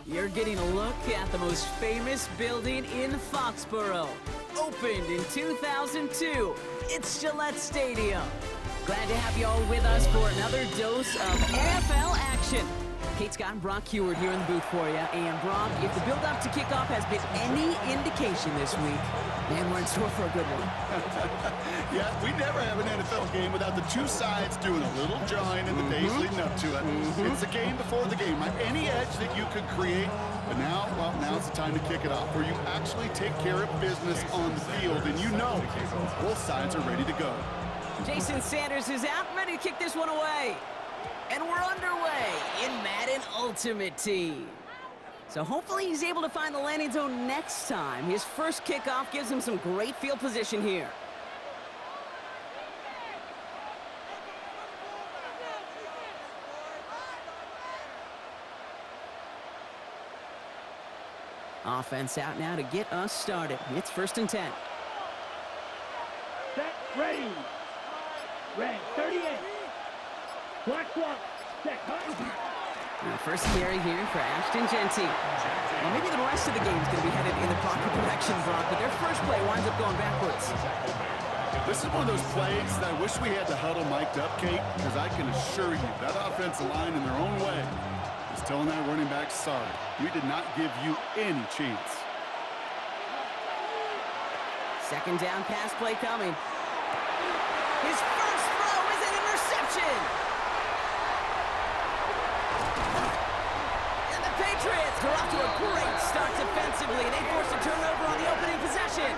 You're getting a look at the most famous building in Foxborough. Opened in 2002, it's Gillette Stadium. Glad to have you all with us for another dose of NFL action. Kate Scott and Brock Heward here in the booth for you. And Brock, if the build-up to kickoff has been any indication this week, man, we're in store for a good one. Yeah, we never have an NFL game without the two sides doing a little jawing in the days leading up to it. It's the game before the game. Any edge that you could create, but now, well, now's the time to kick it off, where you actually take care of business on the field, and you know both sides are ready to go. Jason Sanders is out, ready to kick this one away. And we're underway in Madden Ultimate Team. So hopefully he's able to find the landing zone next time. His first kickoff gives him some great field position here. Offense out now to get us started. It's 1st and 10. Set, ready. Red, 38. Black one, set, First carry here for Ashton Genty. Well, maybe the rest of the game is going to be headed in the proper direction, Brock, but their first play winds up going backwards. This is one of those plays that I wish we had the huddle mic'd up, Kate, because I can assure you that offensive line in their own way is telling that running back, sorry, we did not give you any chance. Second down pass play coming. His first throw is an interception. And the Patriots are off to a great start defensively. They force a turnover on the opening possession.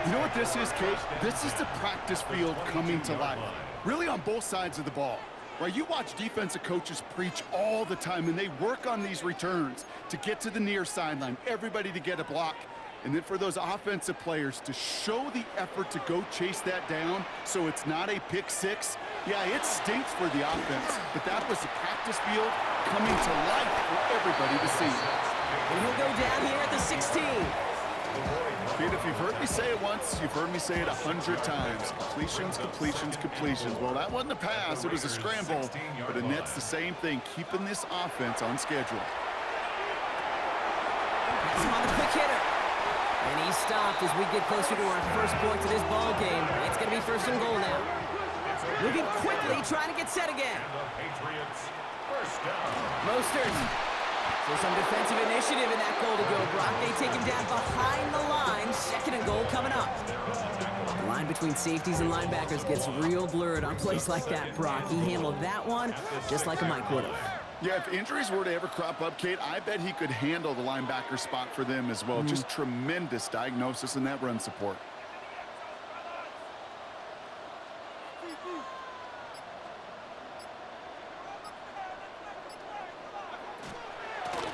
You know what this is, Kate? This is the practice field coming to life. Really on both sides of the ball. Right, you watch defensive coaches preach all the time, and they work on these returns to get to the near sideline, everybody to get a block. And then for those offensive players to show the effort to go chase that down so it's not a pick six, yeah, it stinks for the offense. But that was the practice field coming to life for everybody to see. And he'll go down here at the 16. Kate, if you've heard me say it once, you've heard me say it 100 times. Completions, completions, completions. Well, that wasn't a pass. It was a scramble. But it nets the same thing, keeping this offense on schedule. Pass him on the quick hitter. And he's stopped as we get closer to our first point to this ball game. It's going to be 1st and goal now. Moving quickly, trying to get set again. Mostert. So some defensive initiative in that goal to go. Brock, they take him down behind the line. 2nd and goal coming up. The line between safeties and linebackers gets real blurred on plays like that, Brock. He handled that one just like a Mike would have. Yeah, if injuries were to ever crop up, Kate, I bet he could handle the linebacker spot for them as well. Just tremendous diagnosis in that run support.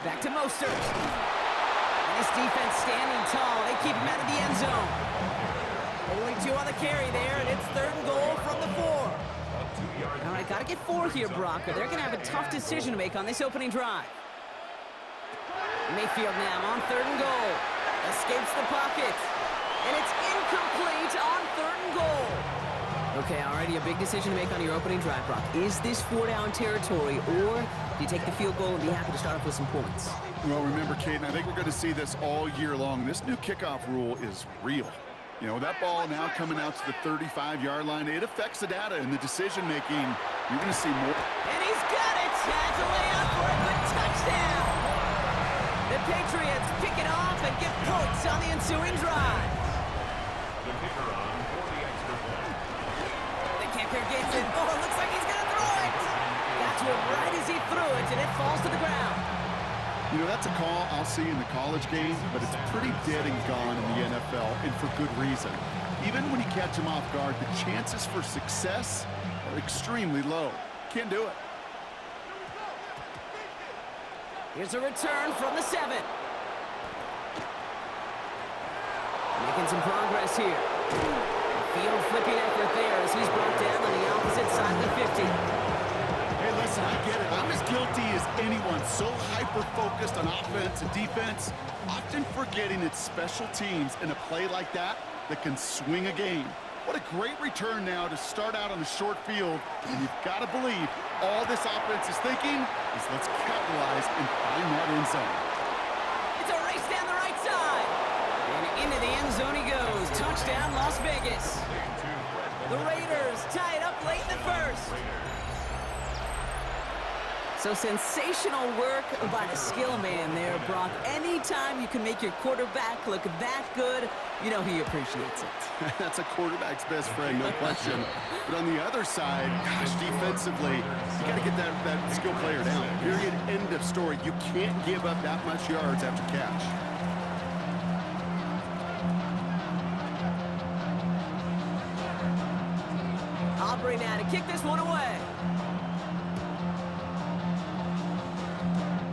Back to Mostert. And this defense standing tall. They keep him out of the end zone. Only 2 on the carry there, and it's 3rd and goal from the 4. All right, got to get 4 here, Brock, or they're going to have a tough decision to make on this opening drive. Mayfield now on 3rd and goal. Escapes the pocket. And it's incomplete on 3rd and goal. Okay, already a big decision to make on your opening drive, Brock. Is this 4-down territory, or do you take the field goal and be happy to start off with some points? Well, remember, Kate, and I think we're going to see this all year long. This new kickoff rule is real. You know, that ball now coming out to the 35-yard line, it affects the data and the decision-making. You're going to see more. And he's got it! Has a layup for a good touchdown! The Patriots pick it off and get points on the ensuing drive. The kicker gets it. Oh, it looks like he's going to throw it! Got to him right as he threw it, and it falls to the ground. You know, that's a call I'll see in the college game, but it's pretty dead and gone in the NFL, and for good reason. Even when you catch him off guard, the chances for success are extremely low. Can't do it. Here's a return from the 7. Making some progress here. Field flipping effort there as he's brought down on the opposite side of the 50. Hey, listen, I get it. I'm as guilty as anyone. So hyper-focused on offense and defense, often forgetting it's special teams in a play like that that can swing a game. What a great return now to start out on a short field, and you've got to believe All this offense is thinking is let's capitalize and find that end zone. It's a race down the right side. And into the end zone he goes. Touchdown, Las Vegas. The Raiders tie it up late in the first. So sensational work by the skill man there, Brock. Anytime you can make your quarterback look that good, you know he appreciates it. That's a quarterback's best friend, no question. But on the other side, gosh, defensively, you got to get that skill player down. Period, end of story. You can't give up that much yards after catch. Aubrey now to kick this one away.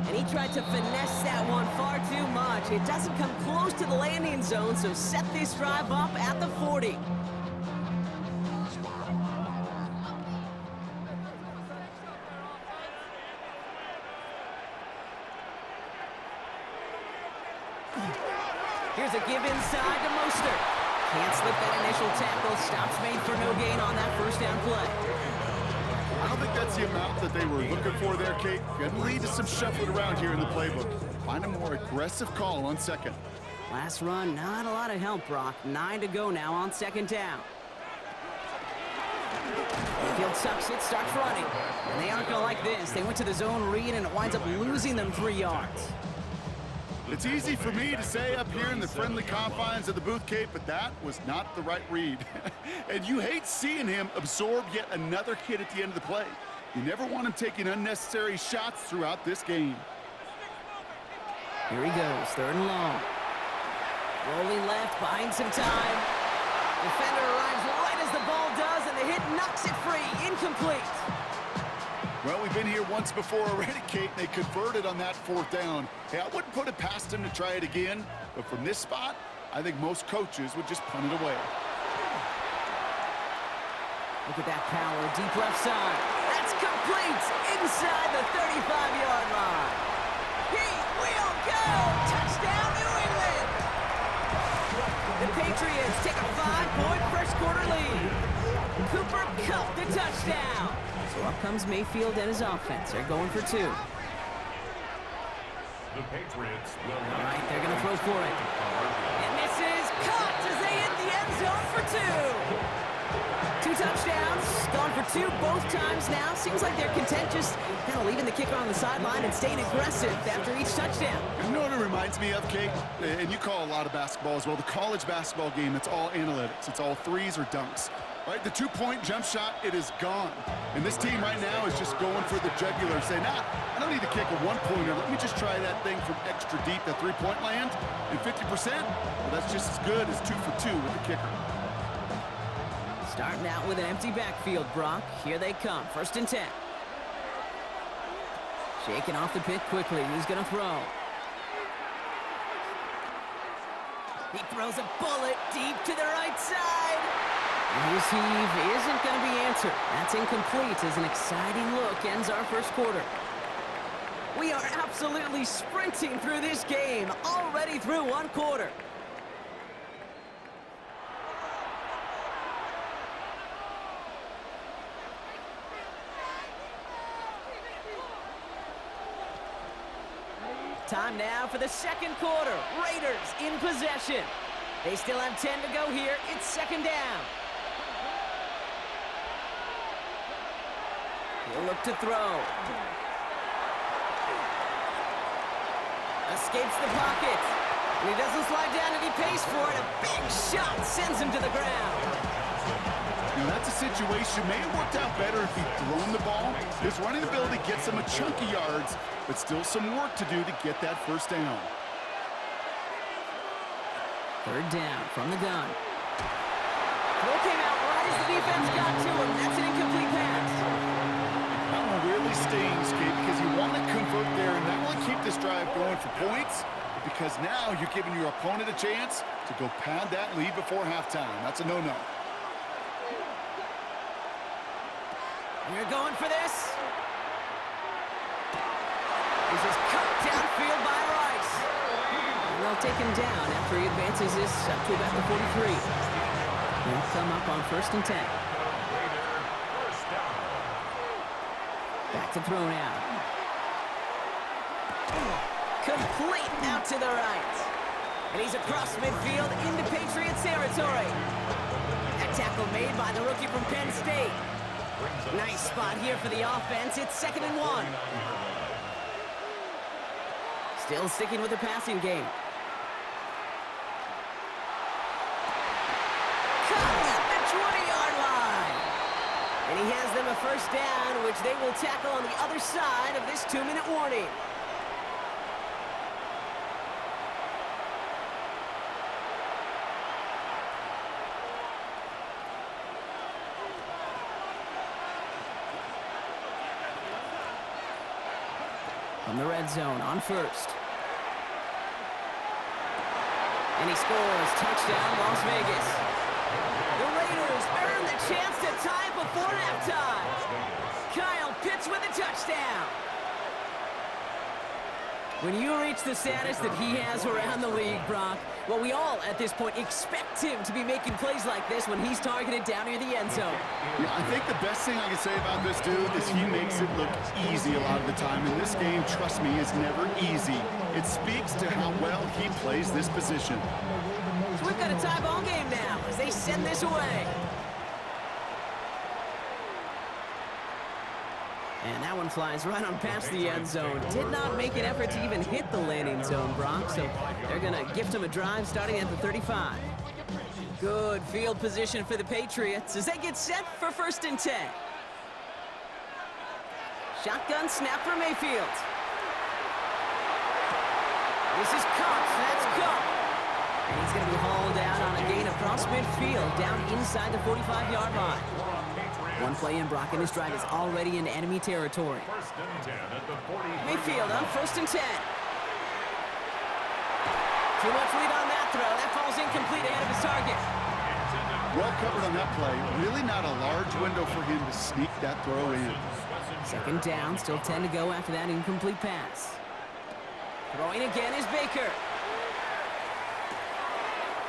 And he tried to finesse that one far too much. It doesn't come close to the landing zone, so set this drive up at the 40. Here's a give inside to Mostert. Can't slip that initial tackle. Stops made for no gain on that first down play. I don't think that's the amount that they were looking for there, Kate. Could lead to some shuffling around here in the playbook. Find a more aggressive call on second. Last run, not a lot of help, Brock. 9 to go now on second down. Field sucks it, starts running. And they aren't going to like this. They went to the zone read, and it winds up losing them 3 yards. It's easy for me to say up here in the friendly confines of the booth, Kate, but that was not the right read. And you hate seeing him absorb yet another hit at the end of the play. You never want him taking unnecessary shots throughout this game. Here he goes, 3rd and long. Rolling left, buying some time. Defender arrives right as the ball does, and the hit knocks it free. Incomplete. Well, we've been here once before already, Kate, and they converted on that 4th down. Hey, I wouldn't put it past him to try it again, but from this spot, I think most coaches would just punt it away. Look at that power, deep left side. That's complete inside the 35-yard line. He will go! Touchdown, New England! The Patriots take a 5-point first-quarter lead. Cooper Kupp the touchdown. So up comes Mayfield and his offense. They're going for 2. The Patriots will All right, they're going to throw for it. And this is caught as they hit the end zone for 2. 2 touchdowns, gone for 2 both times now. Seems like they're content just kind of leaving the kicker on the sideline and staying aggressive after each touchdown. You know what it reminds me of, Kate? And you call a lot of basketball as well. The college basketball game, it's all analytics. It's all threes or dunks. Right, the 2-point jump shot, it is gone. And this team right now is just going for the jugular, saying, nah, I don't need to kick a 1-pointer. Let me just try that thing from extra deep, that 3-point land. And 50%, well, that's just as good as 2 for 2 with the kicker. Starting out with an empty backfield, Brock. Here they come, 1st and 10. Shaking off the pit quickly. Who's going to throw? He throws a bullet deep to the right side. His heave isn't going to be answered. That's incomplete as an exciting look ends our first quarter. We are absolutely sprinting through this game, already through 1 quarter. Time now for the 2nd quarter. Raiders in possession. They still have 10 to go here. It's 2nd down. He'll look to throw. Escapes the pocket. And he doesn't slide down and he pays for it. A big shot sends him to the ground. Now, that's a situation. May have worked out better if he'd thrown the ball. His running ability gets him a chunky yards, but still some work to do to get that 1st down. 3rd down from the gun. Throw came out right as the defense got to him. That's an incomplete pass. That one really stings, Kate, because you want to convert there and not only keep this drive going for points, but because now you're giving your opponent a chance to go pad that lead before halftime. That's a no-no. We're going for this. This is cut downfield by Rice. And they'll take him down after he advances this up to about the 43. He'll come up on 1st and 10. Back to throw now. Complete out to the right. And he's across midfield into Patriot territory. That tackle made by the rookie from Penn State. Nice spot here for the offense. It's 2nd and 1. Still sticking with the passing game. Caught at the 20-yard line. And he has them a first down, which they will tackle on the other side of this 2-minute warning. From the red zone on first. And he scores. Touchdown, Las Vegas. The Raiders earn the chance to tie before halftime. Kyle Pitts with a touchdown. When you reach the status that he has around the league, Brock, well, we all at this point expect him to be making plays like this when he's targeted down near the end zone. Yeah, I think the best thing I can say about this dude is he makes it look easy a lot of the time. And this game, trust me, is never easy. It speaks to how well he plays this position. So we've got a tie ball game now as they send this away. And that one flies right on past the end zone. Did not make an effort to even hit the landing zone, Brock. So they're going to gift him a drive starting at the 35. Good field position for the Patriots as they get set for 1st and 10. Shotgun snap for Mayfield. This is Cox. That's Cox. And he's going to be hauled down on a gain across midfield down inside the 45-yard line. One play in, Brock, and his drive is already in enemy territory. Mayfield on 1st and 10. Too much lead on that throw. That falls incomplete ahead of his target. Well covered on that play. Really not a large window for him to sneak that throw in. 2nd down, still 10 to go after that incomplete pass. Throwing again is Baker.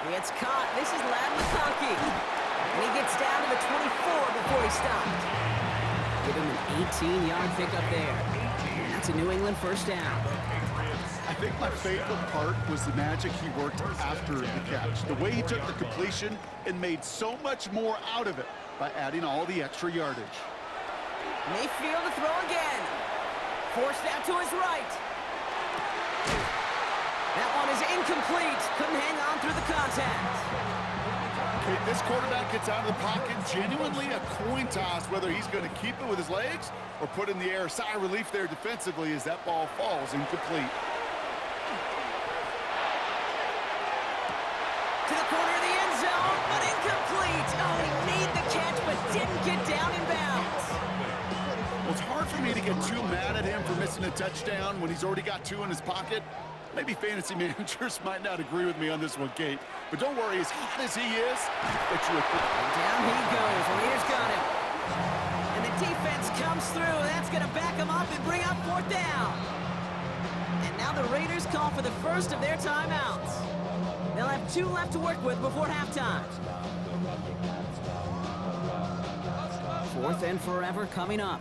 He gets caught. This is Ladd McConkey. And he gets down to the 24 before he stopped. Give him an 18-yard pickup there. And that's a New England 1st down. I think my favorite part was the magic he worked after the catch. The way he took the completion and made so much more out of it by adding all the extra yardage. Mayfield to throw again. Forced out to his right. That one is incomplete. Couldn't hang on through the contact. Okay, this quarterback gets out of the pocket, genuinely a coin toss whether he's going to keep it with his legs or put in the air. Sigh of relief there defensively as that ball falls incomplete. To the corner of the end zone, but incomplete. Oh, he made the catch, but didn't get down in bounds. Well, it's hard for me to get too mad at him for missing a touchdown when he's already got 2 in his pocket. Maybe fantasy managers might not agree with me on this one, Kate. But don't worry, as hot as he is, bet you down he goes. Raiders got him. And the defense comes through. That's going to back him up and bring up 4th down. And now the Raiders call for the first of their timeouts. They'll have 2 left to work with before halftime. 4th and forever coming up.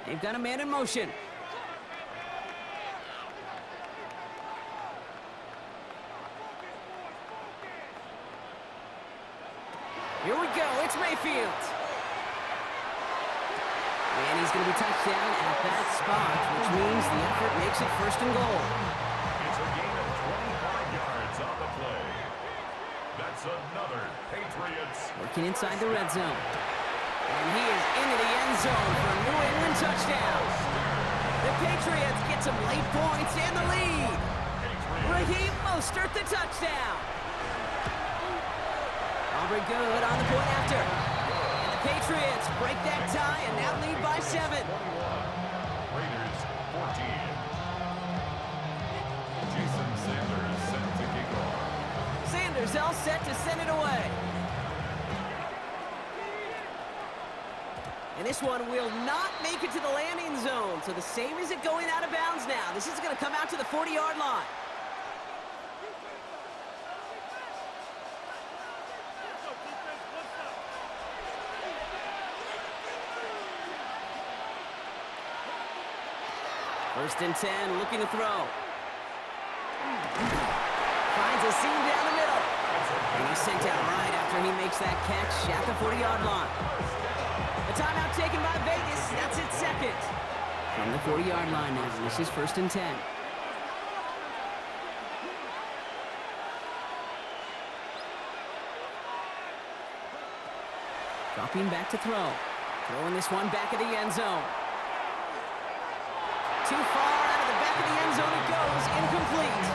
They've got a man in motion. Here we go. It's Mayfield. And he's going to be touched down at that spot, which means the effort makes it 1st and goal. It's a gain of 25 yards on the play. That's another Patriots. Working inside the red zone. And he is into the end zone for a New England touchdown. The Patriots get some late points and the lead. Raheem Mostert the touchdown. Aubrey good on the point after. And the Patriots break that tie and now lead by 7. Raiders 14. Jason Sanders set to kick off. Sanders all set to send it away. And this one will not make it to the landing zone. So the same as it going out of bounds now. This is going to come out to the 40-yard line. First and 10, looking to throw. Finds a seam down the middle. And he's sent out right after he makes that catch at the 40-yard line. A timeout taken by Vegas. That's its second. From the 40-yard line now, this is first and 10. Dropping back to throw. Throwing this one back of the end zone. Too far out of the back of the end zone it goes. Incomplete.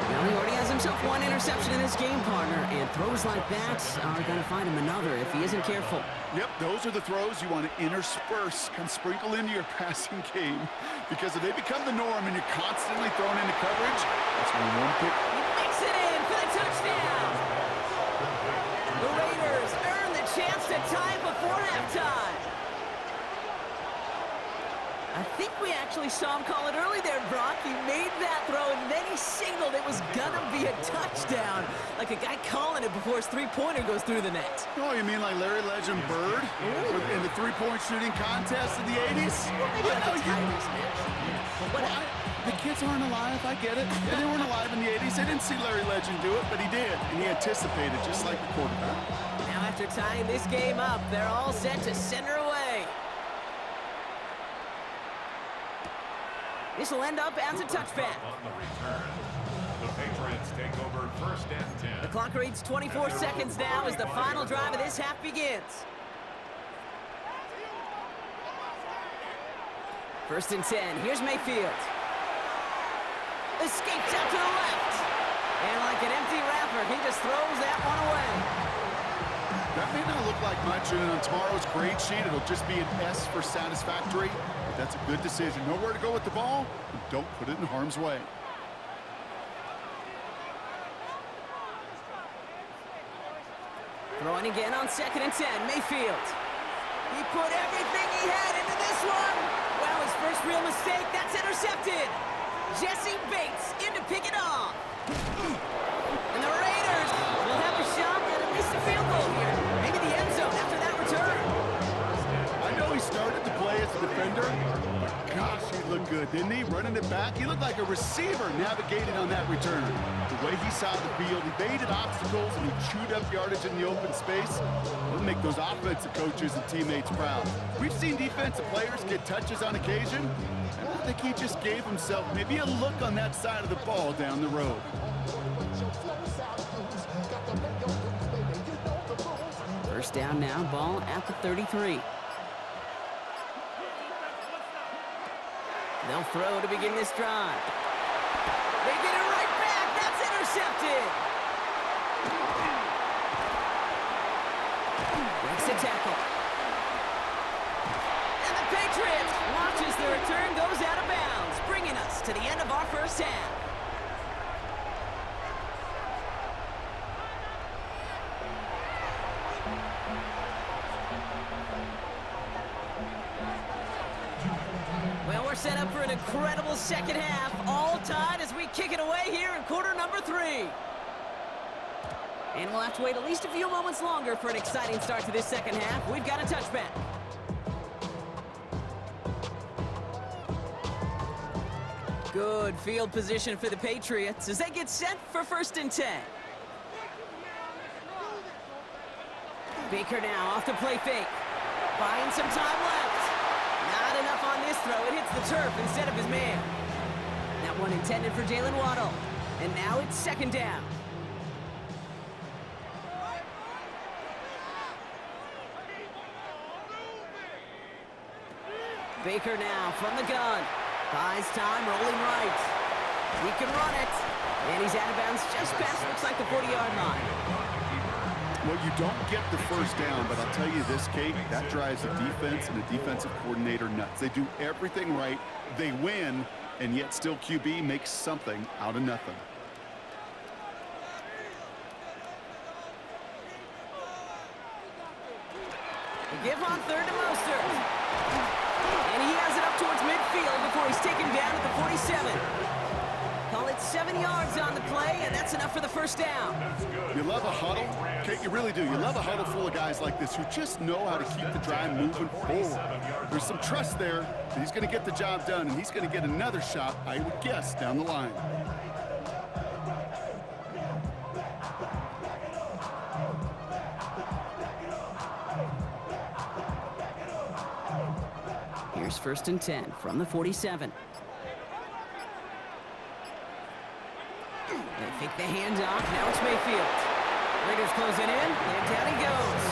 Well, he already has himself one interception in his game, partner, and throws like that are going to find him another if he isn't careful. Yep, those are the throws you want to intersperse, kind of sprinkle into your passing game, because if they become the norm and you're constantly thrown into coverage, that's when one pick. He makes it in for the touchdown. The Raiders earn the chance to tie before halftime. I think we actually saw him call it early there, Brock. He made that throw, and then he signaled it was gonna be a touchdown. Like a guy calling it before his three-pointer goes through the net. Oh, you mean like Larry Legend Bird in the three-point shooting contest in the 80s? Well, maybe like a Tyrese match. But what? The kids aren't alive, I get it. They weren't alive in the 80s. They didn't see Larry Legend do it, but he did. And he anticipated, just like the quarterback. Now after tying this game up, they're all set to send her away. This will end up as a touchback. On the return, the Patriots take over first and 10. The clock reads 24 seconds now as the final drive of this half begins. First and 10. Here's Mayfield. Escapes out to the left. And like an empty wrapper, he just throws that one away. That may not look like much, and on tomorrow's grade sheet, it'll just be an S for satisfactory. But that's a good decision. Nowhere to go with the ball, and don't put it in harm's way. Throwing again on second and 10. Mayfield. He put everything he had into this one. Well, his first real mistake, that's intercepted. Jesse Bates in to pick it off. And the Raiders will have a shot at least a field goal here. Maybe the end zone after that return. I know he started to play as a defender, but gosh, he looked good, didn't he? Running it back, he looked like a receiver navigating on that return. The way he saw the field, evaded obstacles, and he chewed up yardage in the open space. It'll make those offensive coaches and teammates proud. We've seen defensive players get touches on occasion, and I think he just gave himself maybe a look on that side of the ball down the road. First down now, ball at the 33. They'll throw to begin this drive. They get it right back. That's intercepted. Breaks the tackle. And the Patriots watches the return goes out of bounds, bringing us to the end of our first half. Set up for an incredible second half, all tied as we kick it away here in quarter number 3. And we'll have to wait at least a few moments longer for an exciting start to this second half. We've got a touchback. Good field position for the Patriots as they get set for first and 10. Baker now off the play fake. Buying some time left. Not enough on this throw. It hits the turf instead of his man. That one intended for Jalen Waddle. And now it's second down. Baker now from the gun. Buys time, rolling right. He can run it. And he's out of bounds just past, looks like the 40-yard line. Well, you don't get the first down, but I'll tell you this, Kate, that drives a defense and a defensive coordinator nuts. They do everything right, they win, and yet still QB makes something out of nothing. They give on third to Mostert. And he has it up towards midfield before he's taken down at the 47. Call it 7 yards on the play, and that's enough for the first down. You love a huddle, Kate, you really do. You love a huddle full of guys like this who just know how to keep the drive moving forward. There's some trust there that he's going to get the job done, and he's going to get another shot, I would guess, down the line. Here's 1st and 10 from the 47. They fake the handoff. Now it's Mayfield. Raiders closing in, and down he goes.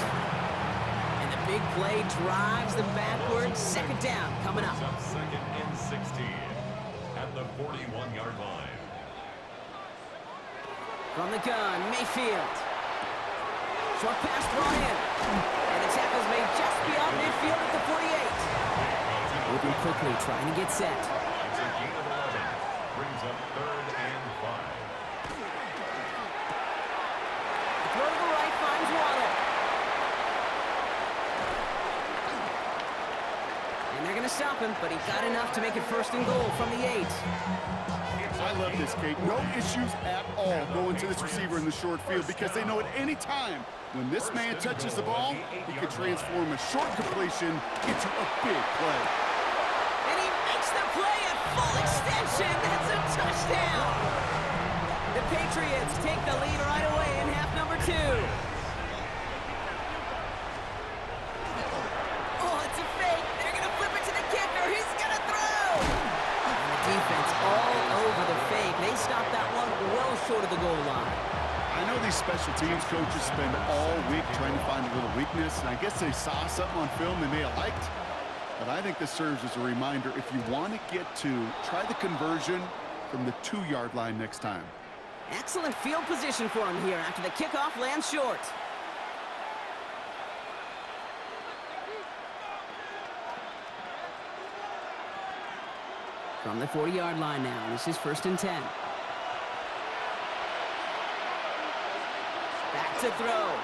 And the big play drives them backwards. 2nd down coming up. 2nd and 16 at the 41-yard line. From the gun, Mayfield. Short pass brought in. And the tackles may just be out midfield at the 48. Moving quickly, trying to get set. It's a gain of 11. Brings up 3rd and 5. Throw to the right, finds Waddle. And they're going to stop him, but he got enough to make it 1st and goal from the 8. I love this, Kate. No issues at all going to this receiver in the short field because they know at any time when this man touches the ball, he could transform a short completion into a big play. And he makes the play at full extension. That's a touchdown. The Patriots take the lead right away in half number 2. Oh, it's a fake. They're going to flip it to the kicker. He's going to throw. And the defense all over the fake. They stopped that one well short of the goal line. I know these special teams coaches spend all week trying to find a little weakness, and I guess they saw something on film they may have liked. But I think this serves as a reminder, if you want to get 2, try the conversion from the 2-yard line next time. Excellent field position for him here after the kickoff lands short. From the 40-yard line now, this is 1st and 10. Back to throw.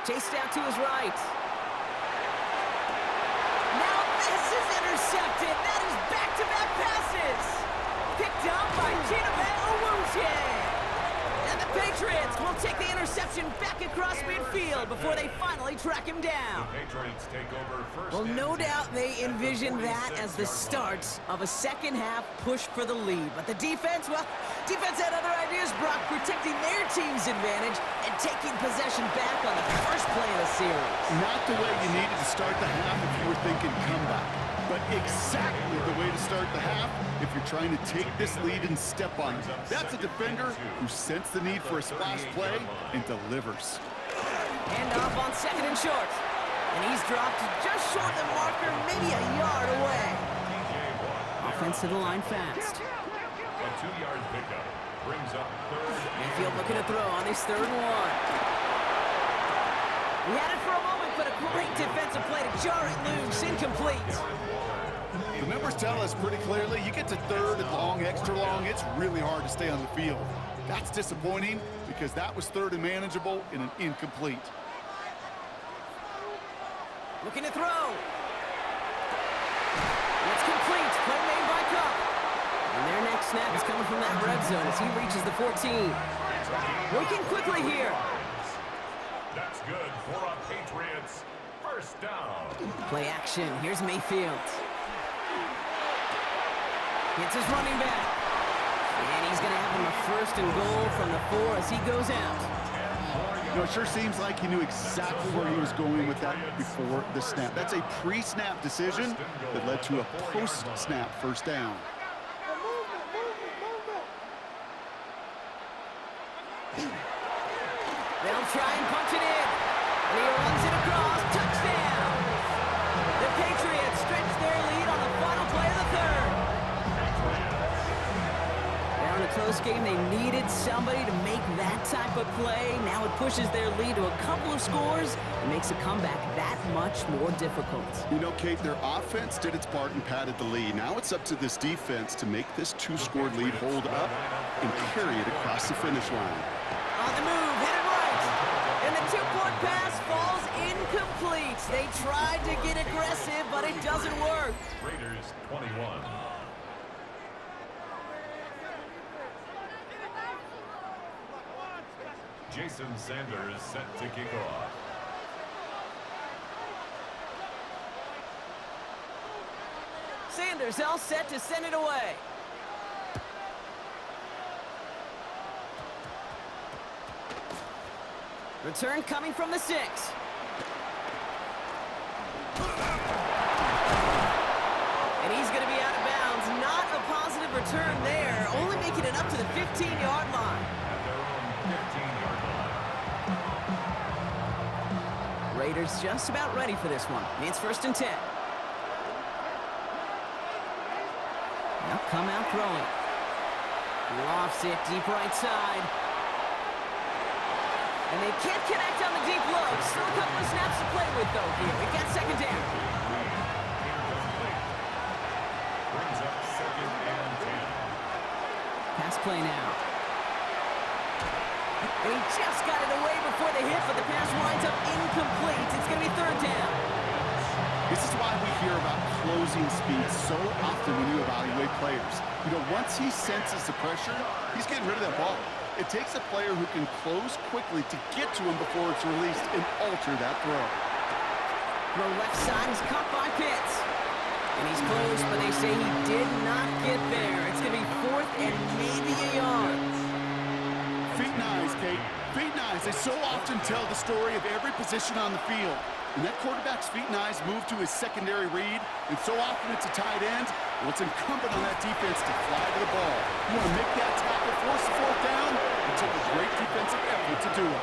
Chased out to his right. Now this is intercepted. That is back-to-back passes. Picked up by Chidobe Awuzie. And the Patriots will take the interception back across midfield before they finally track him down. The Patriots take over 1st. Well, no doubt they envisioned that as the start of a second-half push for the lead. But the defense, well, defense had other ideas, Brock, protecting their team's advantage and taking possession back on the first play of the series. Not the way you needed to start the half if you were thinking comeback, but exactly the way to start the half if you're trying to take this lead and step on it. That's a defender who sensed the need for a splash play and delivers. Handoff on 2nd and short. And he's dropped just short of the marker, maybe a yard away. Offense to the line fast. A 2-yard pickup brings up 3rd. Mayfield looking to throw on this 3rd and 1. We had it for a moment, but a great defensive play to jar it loose, incomplete. The numbers tell us pretty clearly, you get to 3rd and long, extra long, it's really hard to stay on the field. That's disappointing because that was 3rd and manageable in an incomplete. Looking to throw. It's complete. Play made by Cup. And their next snap is coming from that red zone as he reaches the 14. Working quickly here. That's good for a Patriots 1st down. Play action. Here's Mayfield. Hits his running back. And he's going to have him a 1st and goal from the 4 as he goes out. You know, it sure seems like he knew exactly where he was going with that before the snap. That's a pre-snap decision that led to a post-snap 1st down. They'll try and punch it in. And he runs it across. Touchdown! The Patriots stretch their lead on the final play of the 3rd. Now in a close game, they needed somebody to make that type of play. Now it pushes their lead to a couple of scores and makes a comeback that much more difficult. You know, Kate, their offense did its part and padded the lead. Now it's up to this defense to make this 2-score lead hold up and carry it across the finish line. On the move, headed right. And the 2-point pass falls incomplete. They tried to get aggressive, but it doesn't work. Raiders 21. Jason Sanders set to kick off. Sanders all set to send it away. Return coming from the 6. And he's going to be out of bounds. Not a positive return there. Only making it up to the 15-yard line. At their own 15-yard line. Raiders just about ready for this one. It's 1st and 10. Now come out throwing. Lofts it deep right side. And they can't connect on the deep low. Still a couple of snaps to play with, though, here. We've got 2nd down. Incomplete. Brings up 2nd and 10. Pass play now. And he just got it away before the hit, but the pass winds up incomplete. It's going to be 3rd down. This is why we hear about closing speed so often when you evaluate players. You know, once he senses the pressure, he's getting rid of that ball. It takes a player who can close quickly to get to him before it's released and alter that throw. Throw left side is caught by Pitts. And he's close, but they say he did not get there. It's going to be 4th and maybe a yard. Feet and eyes, Kate. Feet and eyes. They so often tell the story of every position on the field. And that quarterback's feet and eyes move to his secondary read, and so often it's a tight end. Well, it's incumbent on that defense to fly to the ball. You want to make that tackle, force the 4th down. It took a great defensive effort to do it.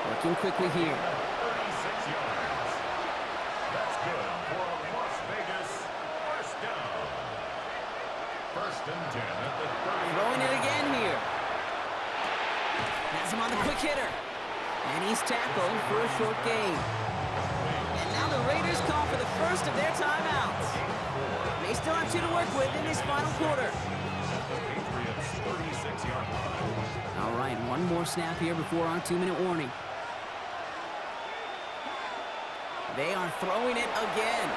Working quickly here. 36 yards. That's good for a Las Vegas 1st down. 1st and 10 at the 30. Throwing it again here. Has him on the quick hitter. And he's tackled for a short gain. And now the Raiders call for the first of their timeouts. They still have 2 to work with in this final quarter. The Patriots 36-yard line. All right, one more snap here before our 2-minute warning. They are throwing it again.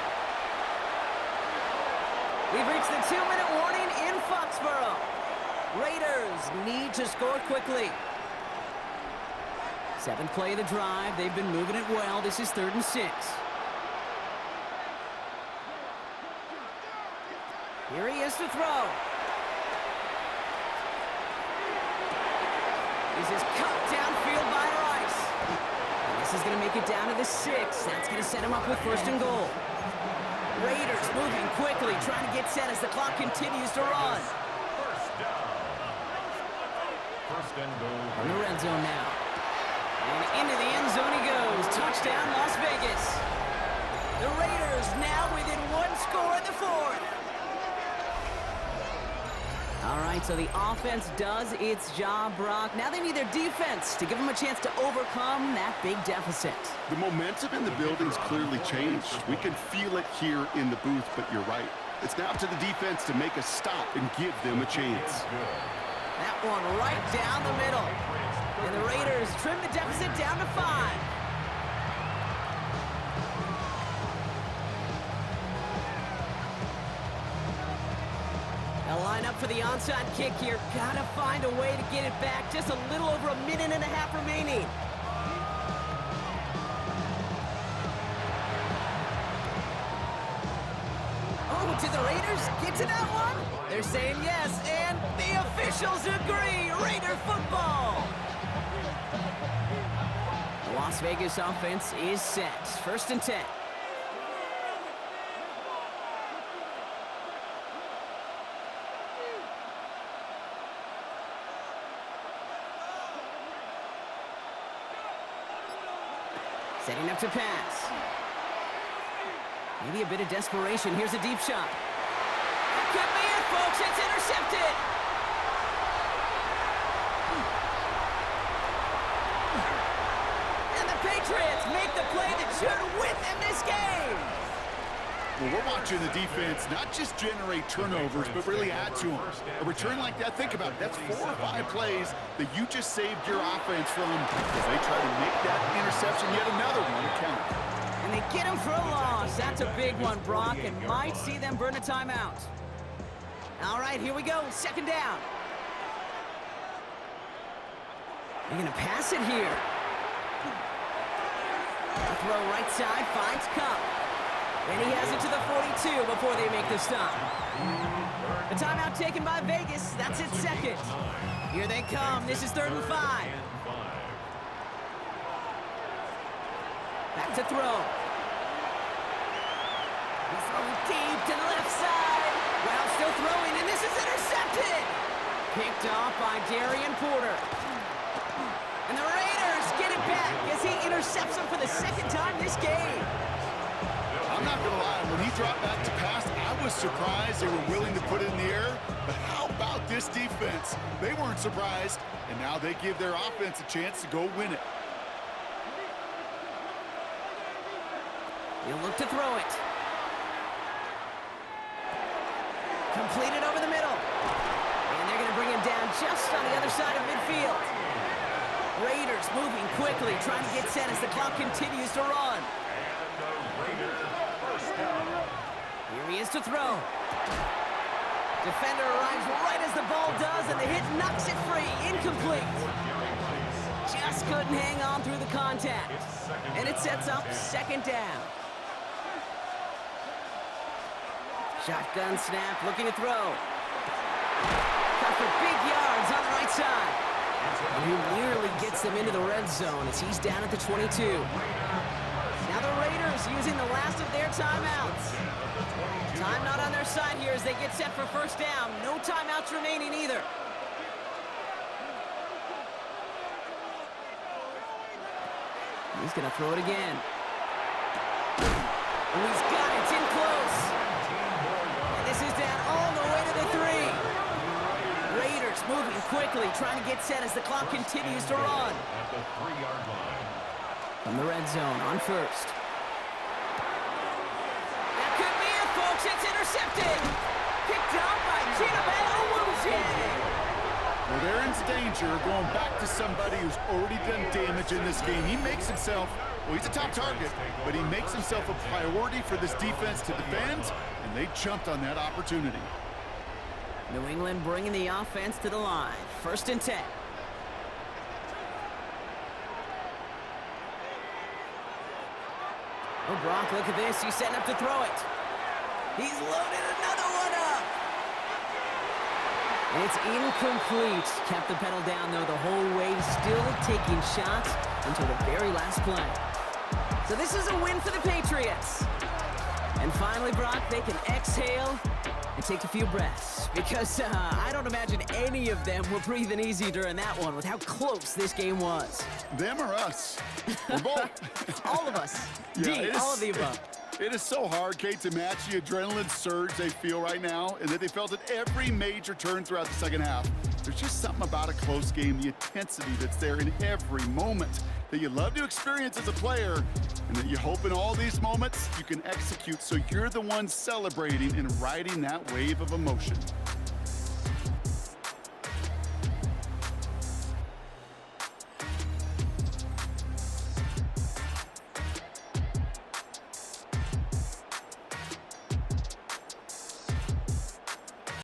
We've reached the 2-minute warning in Foxborough. Raiders need to score quickly. 7th play of the drive. They've been moving it well. This is 3rd and 6. Here he is to throw. This is cut downfield by Rice. And this is going to make it down to the 6. That's going to set him up with 1st and goal. Raiders moving quickly, trying to get set as the clock continues to run. 1st down. 1st and goal. In the red zone now. And into the end zone he goes. Touchdown, Las Vegas. The Raiders now within 1 score in the 4th. All right, so the offense does its job, Brock. Now they need their defense to give them a chance to overcome that big deficit. The momentum in the building's clearly changed. We can feel it here in the booth, but you're right. It's now up to the defense to make a stop and give them a chance. That one right down the middle. And the Raiders trim the deficit down to 5. They'll line up for the onside kick here. Gotta find a way to get it back. Just a little over a minute and a half remaining. Oh, did the Raiders get to that one? They're saying yes, and the officials agree. Raider football. The Las Vegas offense is set. 1st and 10. Setting up to pass. Maybe a bit of desperation. Here's a deep shot. That could be it, folks. It's intercepted. And the Patriots make the play that should win them this game. Well, we're watching the defense not just generate turnovers, but really add to them. A return like that, think about it, that's 4 or 5 plays that you just saved your offense from as they try to make that interception yet another one count. And they get him for a loss. That's a big one, Brock, and might see them burn a timeout. All right, here we go. 2nd down. They're going to pass it here. The throw right side finds Cup. And he has it to the 42 before they make the stop. The timeout taken by Vegas. That's its second. Here they come. This is 3rd and 5. Back to throw. He's throwing deep to the left side. Well, still throwing, and this is intercepted. Picked off by Darian Porter. And the Raiders get it back as he intercepts him for the 2nd time this game. I'm not going to lie, when he dropped back to pass, I was surprised they were willing to put it in the air. But how about this defense? They weren't surprised, and now they give their offense a chance to go win it. He'll look to throw it. Completed over the middle. And they're going to bring him down just on the other side of midfield. Raiders moving quickly, trying to get set as the clock continues to run. Here he is to throw. Defender arrives right as the ball does, and the hit knocks it free. Incomplete. Just couldn't hang on through the contact. And it sets up 2nd down. Shotgun snap, looking to throw. Cut for big yards on the right side. And he nearly gets them into the red zone as he's down at the 22. Now the Raiders using the last of their timeouts. Time not on their side here as they get set for 1st down. No timeouts remaining either. He's going to throw it again. And he's got it. It's in close. And this is down all the way to the 3. Raiders moving quickly, trying to get set as the clock continues to run. At the 3-yard line. From the red zone on 1st. That could be it, folks. It's intercepted. Picked up by Chidobe. Well, they're in danger of going back to somebody who's already done damage in this game. He makes himself, well, he's a top target, but he makes himself a priority for this defense to defend, and they jumped on that opportunity. New England bringing the offense to the line. 1st and 10. Oh, Brock, look at this. He's setting up to throw it. He's loaded another one up. And it's incomplete. Kept the pedal down, though, the whole way, still taking shots until the very last play. So this is a win for the Patriots. And finally, Brock, they can exhale and take a few breaths. Because I don't imagine any of them were breathing easy during that one with how close this game was. Them or us? We're both. All of us. Yeah, all of the above. It is so hard, Kate, to match the adrenaline surge they feel right now, and that they felt at every major turn throughout the 2nd half. There's just something about a close game, the intensity that's there in every moment that you love to experience as a player, and that you hope in all these moments you can execute so you're the one celebrating and riding that wave of emotion.